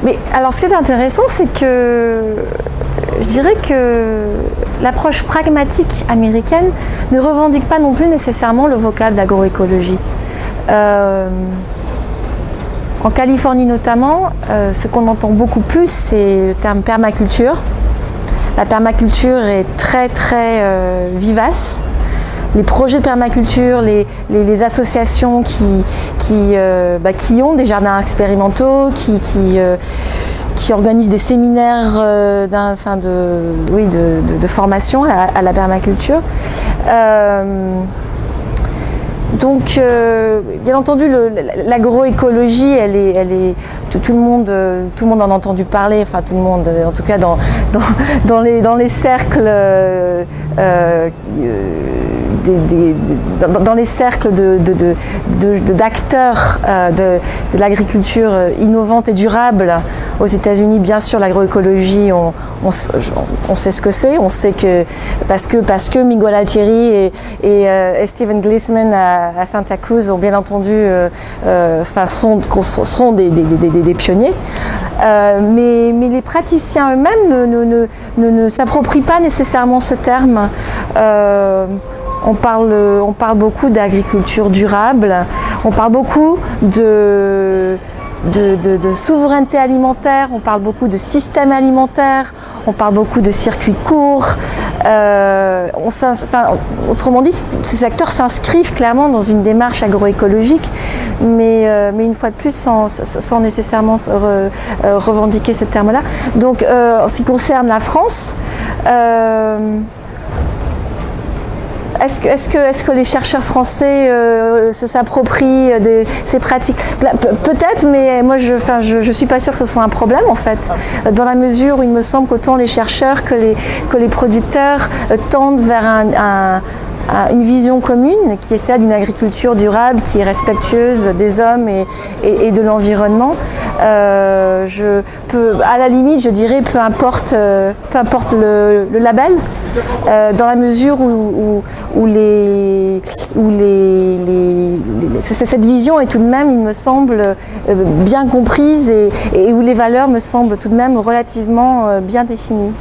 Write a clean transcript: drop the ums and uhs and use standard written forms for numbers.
Mais alors, ce qui est intéressant, c'est que je dirais que l'approche pragmatique américaine ne revendique pas non plus nécessairement le vocable d'agroécologie. En Californie notamment, ce qu'on entend beaucoup plus, c'est le terme permaculture. La permaculture est très vivace. Les projets de permaculture, les associations qui ont des jardins expérimentaux, qui organisent des séminaires de formation à la permaculture. Donc, bien entendu, l'agroécologie, elle est tout le monde en a entendu parler. Enfin, tout le monde, en tout cas dans les cercles, dans les cercles d'acteurs de l'agriculture innovante et durable aux États-Unis. Bien sûr, l'agroécologie, on sait ce que c'est. On sait que parce que Miguel Altieri et Stephen Gleason à Santa Cruz ont bien entendu sont des pionniers, mais les praticiens eux-mêmes ne s'approprient pas nécessairement ce terme. On parle beaucoup d'agriculture durable, on parle beaucoup de souveraineté alimentaire, on parle beaucoup de système alimentaire, on parle beaucoup de circuits courts. Autrement dit, ces secteurs s'inscrivent clairement dans une démarche agroécologique, mais une fois de plus sans nécessairement revendiquer ce terme-là. Donc, en ce qui concerne la France, est-ce que les chercheurs français s'approprient ces pratiques? Peut-être, mais moi je suis pas sûre que ce soit un problème en fait, dans la mesure où il me semble qu'autant les chercheurs que les producteurs tendent vers une vision commune qui est celle d'une agriculture durable qui est respectueuse des hommes et de l'environnement. À la limite, je dirais, peu importe le label, dans la mesure où cette vision est tout de même, il me semble, bien comprise et où les valeurs me semblent tout de même relativement bien définies.